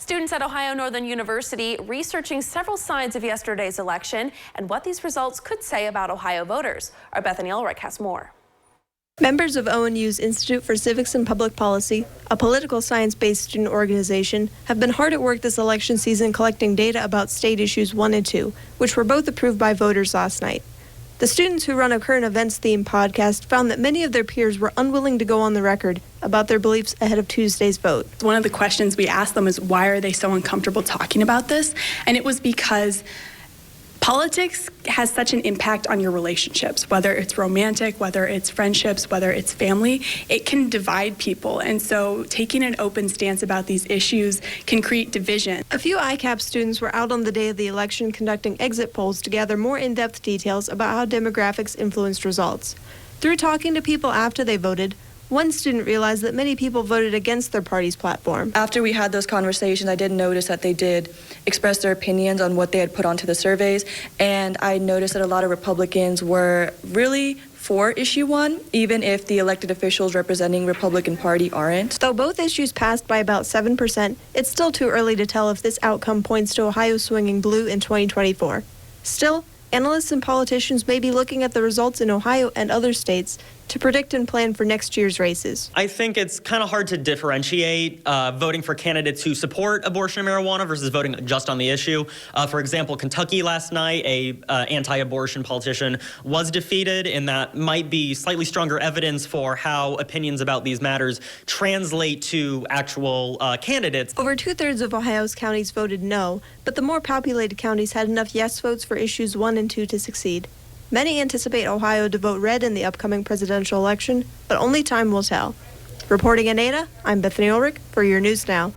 Students at Ohio Northern University researching several sides of yesterday's election and what these results could say about Ohio voters. Our Bethany Ulrich has more. Members of ONU's Institute for Civics and Public Policy, a political science-based student organization, have been hard at work this election season collecting data about state issues 1 and 2, which were both approved by voters last night. The students who run a current events-themed podcast found that many of their peers were unwilling to go on the record about their beliefs ahead of Tuesday's vote. One of the questions we asked them is, why are they so uncomfortable talking about this? And it was because politics has such an impact on your relationships, whether it's romantic, whether it's friendships, whether it's family. It can divide people. And so taking an open stance about these issues can create division. A few ICAP students were out on the day of the election conducting exit polls to gather more in-depth details about how demographics influenced results. Through talking to people after they voted, one student realized that many people voted against their party's platform. After we had those conversations, I did notice that they did express their opinions on what they had put onto the surveys, and I noticed that a lot of Republicans were really for issue 1, even if the elected officials representing Republican Party aren't. Though both issues passed by about 7%, it's still too early to tell if this outcome points to Ohio swinging blue in 2024. Still, analysts and politicians may be looking at the results in Ohio and other states to predict and plan for next year's races. I think it's kind of hard to differentiate voting for candidates who support abortion and marijuana versus voting just on the issue. For example, Kentucky last night, a anti-abortion politician was defeated, and that might be slightly stronger evidence for how opinions about these matters translate to actual candidates. Over 2/3 of Ohio's counties voted no, but the more populated counties had enough yes votes for issues 1 and 2 to succeed. Many anticipate Ohio to vote red in the upcoming presidential election, but only time will tell. Reporting in Ada, I'm Bethany Ulrich for your News Now.